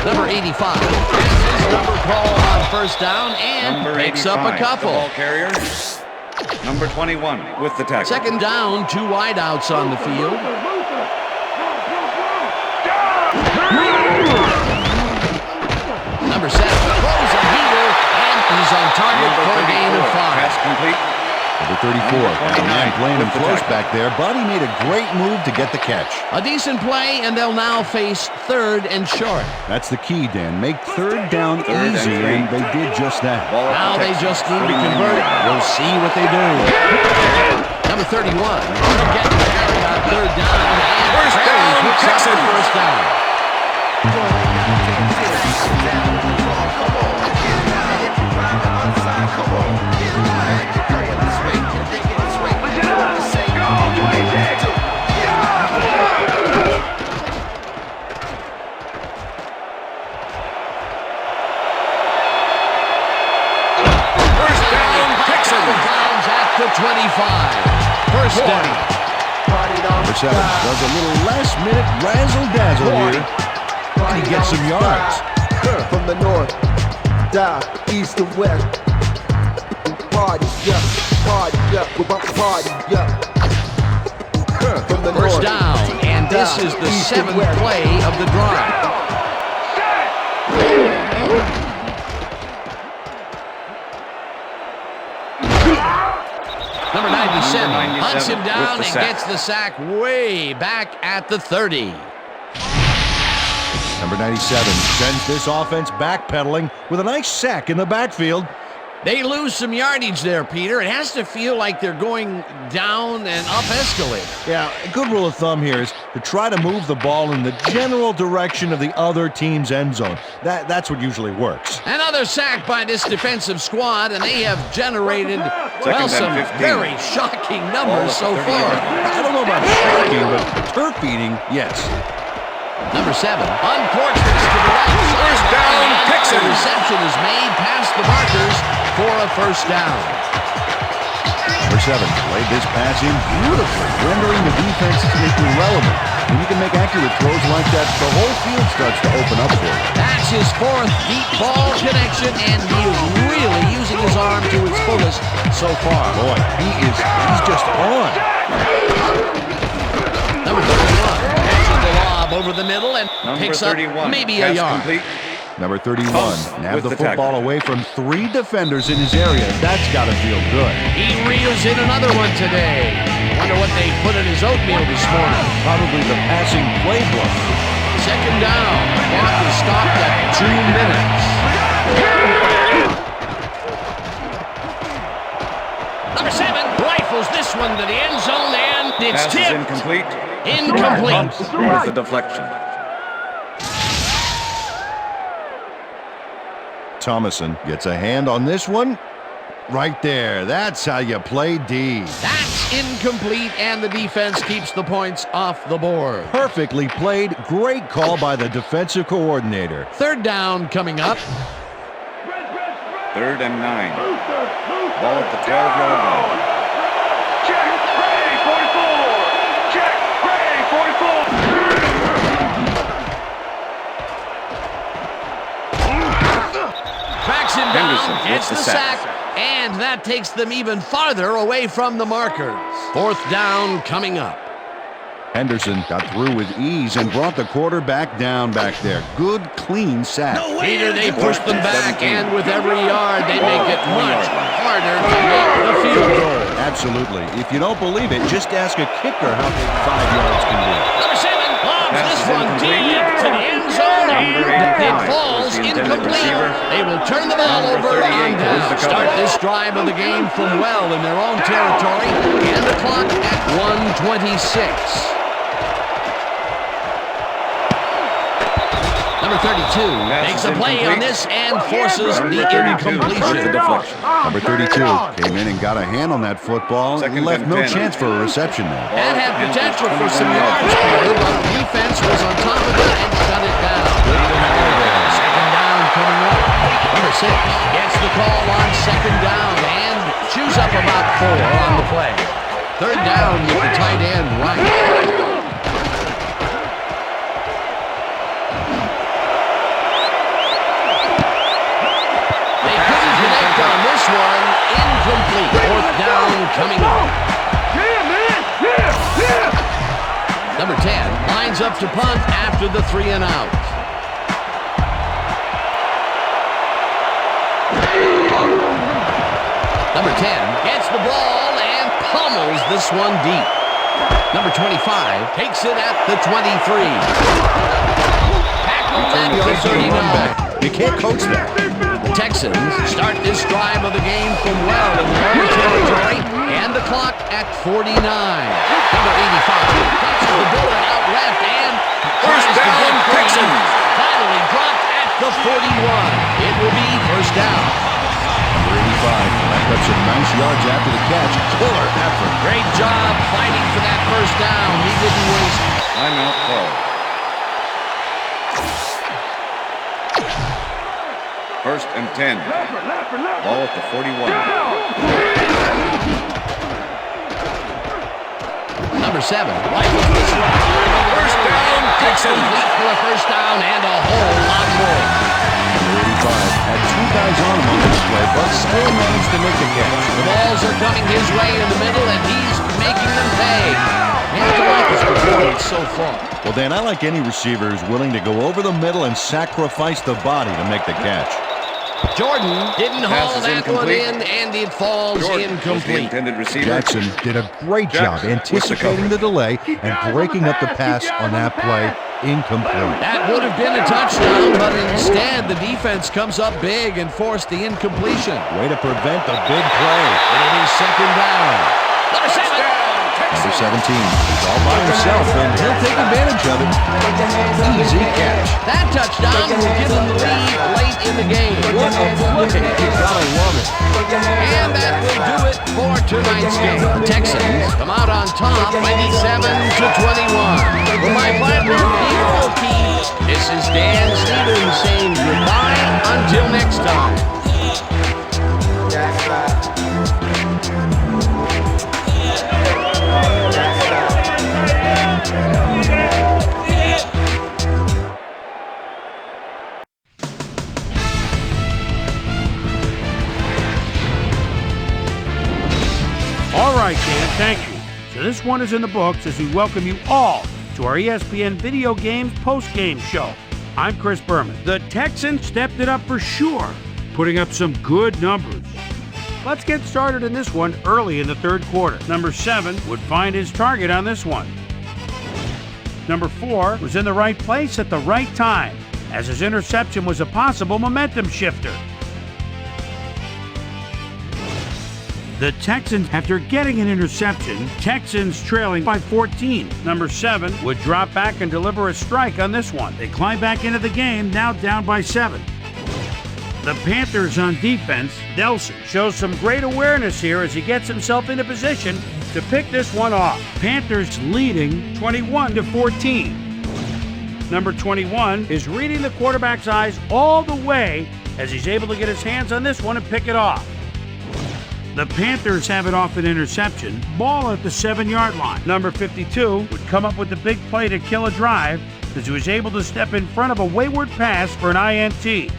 Number 85 passes number call on first down and Number picks 85, up a couple. the ball carrier. Number 21 with the tackle. Second down, 2 wideouts on the field. Number 7 throws a heater, and he's on target for a gain of 5. Pass complete. Number 34, line playing him close back there, but he made a great move to get the catch. A decent play, and they'll now face 3rd and short. That's the key, Dan. Make 3rd down easy, and they did just that. Now they just need to convert. We'll see what they do. Number 31 will get the carry on 3rd down, and First down, picks up the Texans. first down. The 25. First down. Number 7 does a little last-minute razzle-dazzle here, and he gets some yards. From the north, down, east and west. Party, yeah, we're about to party, yeah. From the First north, down, and this is the 7th play of the drive. Number 97 hunts him down and gets the sack way back at the 30. Number 97 sends this offense backpedaling with a nice sack in the backfield. They lose some yardage there, Peter. It has to feel like they're going down and up escalator. Yeah, a good rule of thumb here is to try to move the ball in the general direction of the other team's end zone. That's what usually works. Another sack by this defensive squad, and they have generated, well, some 15. very shocking numbers so far. I don't know about shocking, but turf eating, yes. Number 7 uncorks this to the right. First down, Texans. The reception is made past the markers for a first down. Number 7 laid this pass in beautifully, rendering the defense irrelevant. When you can make accurate throws like that, the whole field starts to open up for you. That's his 4th deep ball connection, and he is really using his arm to its fullest so far. Boy, he's just on. Number 31 catches the lob over the middle and picks up 31, maybe a yard. complete. Number 31 nabbed the with the football tackle. away from 3 defenders in his area. That's got to feel good. He reels in another one today. Wonder what they put in his oatmeal this morning. Probably the passing playbook. Second down. Clock is stopped at 2 minutes. Number 7 rifles this one to the end zone, and it's Pass is tipped. incomplete. Incomplete. With the deflection. Thomason gets a hand on this one. right there. That's how you play D. That's incomplete, and the defense keeps the points off the board. Perfectly played. Great call by the defensive coordinator. Third down coming up. 3rd and 9. Ball at the 12-yard line. Check, Gray, 44. Check, Gray, 44. Tracks him Henderson down, gets gets the the sack, sack. and that takes them even farther away from the markers. 4th down coming up. Henderson got through with ease and brought the quarterback down back there. Good, clean sack. Peter, they push them back, and with every yard, they make it much harder to make the field goal. Absolutely. If you don't believe it, just ask a kicker how big 5 yards can be. Number 7 lobs this one deep to the end zone, and it falls incomplete. They will turn the ball over on down. Start this drive of the game from well in their own territory, and the clock at 1:26. Number 32 makes a play on this and forces the incompletion. Number 32 came in and got a hand on that football and left no chance for a reception there. That had potential for some yards, Peter, but the defense was on top of it and shut it down. Second down coming up. Number 6 gets the call on second down and chews up about 4 on the play. Third down with the tight end right. On this one, incomplete. 4th down coming up. Number 10 lines up to punt after the 3 and out. Number 10 gets the ball and pummels this one deep. Number 25 takes it at the 23. Tackled at the 39. You can't coach that. The Texans start this drive of the game from well in their own territory, and the clock at 49. Number 85 catches the bullet out left and First down, Texans. Finally dropped at the 41. It will be first down. Number 85 racked up some nice yards after the catch. Killer effort. Great job fighting for that first down. He didn't waste. Timeout call. 1st and 10. Ball at the 41. Number 7 rifles this one. First down, Texans. Complete for a first down and a whole lot more. Number 85 had 2 guys on him on this play, but still managed to make the catch. The balls are coming his way in the middle, and he's making them pay. And to like his performance so far. Well, Dan, I like any receiver who's willing to go over the middle and sacrifice the body to make the catch. Jordan didn't haul Pass is that one incomplete. in, and it falls Jordan was the incomplete. intended receiver. Jackson did a great job Jackson with the anticipating the delay and breaking up the pass on that play. Incomplete. That would have been a touchdown, but instead the defense comes up big and forced the incompletion. Way to prevent the big play. It'll be second down. Number 7. Number 17 is all by himself, and he'll take advantage of it. Easy catch. That touchdown will give them the lead late in the game. What a play. You gotta love it. And that will do it for tonight's game. The Texans come out on top, 27-21. For my partner, Peter O'Keefe, this is Dan Stevens saying goodbye until next time. All right, Dan, thank you. So this one is in the books as we welcome you all to our ESPN Video Games post-game show. I'm Chris Berman. The Texans stepped it up for sure, putting up some good numbers. Let's get started in this one early in the third quarter. Number 7 would find his target on this one. Number 4 was in the right place at the right time, as his interception was a possible momentum shifter. The Texans, after getting an interception, Texans trailing by 14. Number 7 would drop back and deliver a strike on this one. They climb back into the game, now down by 7. The Panthers on defense, Nelson shows some great awareness here as he gets himself into position to pick this one off. Panthers leading 21-14. Number 21 is reading the quarterback's eyes all the way as he's able to get his hands on this one and pick it off. The Panthers have it off an interception, ball at the 7-yard line. Number 52 would come up with the big play to kill a drive as he was able to step in front of a wayward pass for an INT.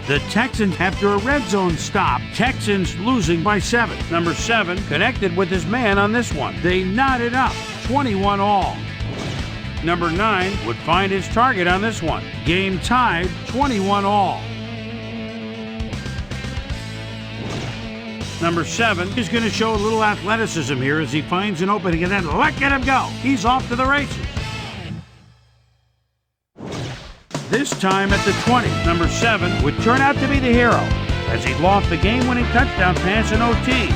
The Texans after a red zone stop, Texans losing by 7. Number 7 connected with his man on this one. They knotted up, 21 all. Number 9 would find his target on this one. Game tied, 21 all. Number 7 is going to show a little athleticism here as he finds an opening and then look at him go. He's off to the races. This time at the 20, number 7 would turn out to be the hero as he lost the game-winning touchdown pass in OT.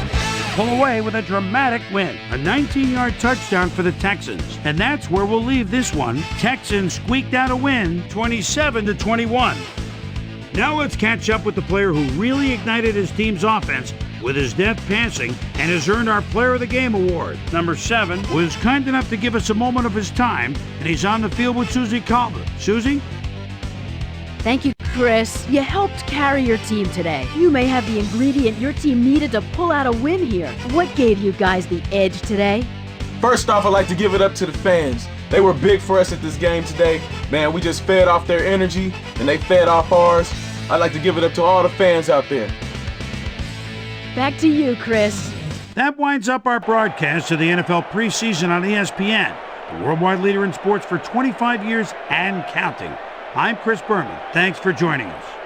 Pull away with a dramatic win, a 19-yard touchdown for the Texans. And that's where we'll leave this one. Texans squeaked out a win, 27-21. Now let's catch up with the player who really ignited his team's offense with his deft passing and has earned our Player of the Game award. Number 7 was kind enough to give us a moment of his time, and he's on the field with Susie Calder. Susie? Thank you, Chris. You helped carry your team today. You may have the ingredient your team needed to pull out a win here. What gave you guys the edge today? First off, I'd like to give it up to the fans. They were big for us at this game today. Man, we just fed off their energy, and they fed off ours. I'd like to give it up to all the fans out there. Back to you, Chris. That winds up our broadcast of the NFL preseason on ESPN, the worldwide leader in sports for 25 years and counting. I'm Chris Berman. Thanks for joining us.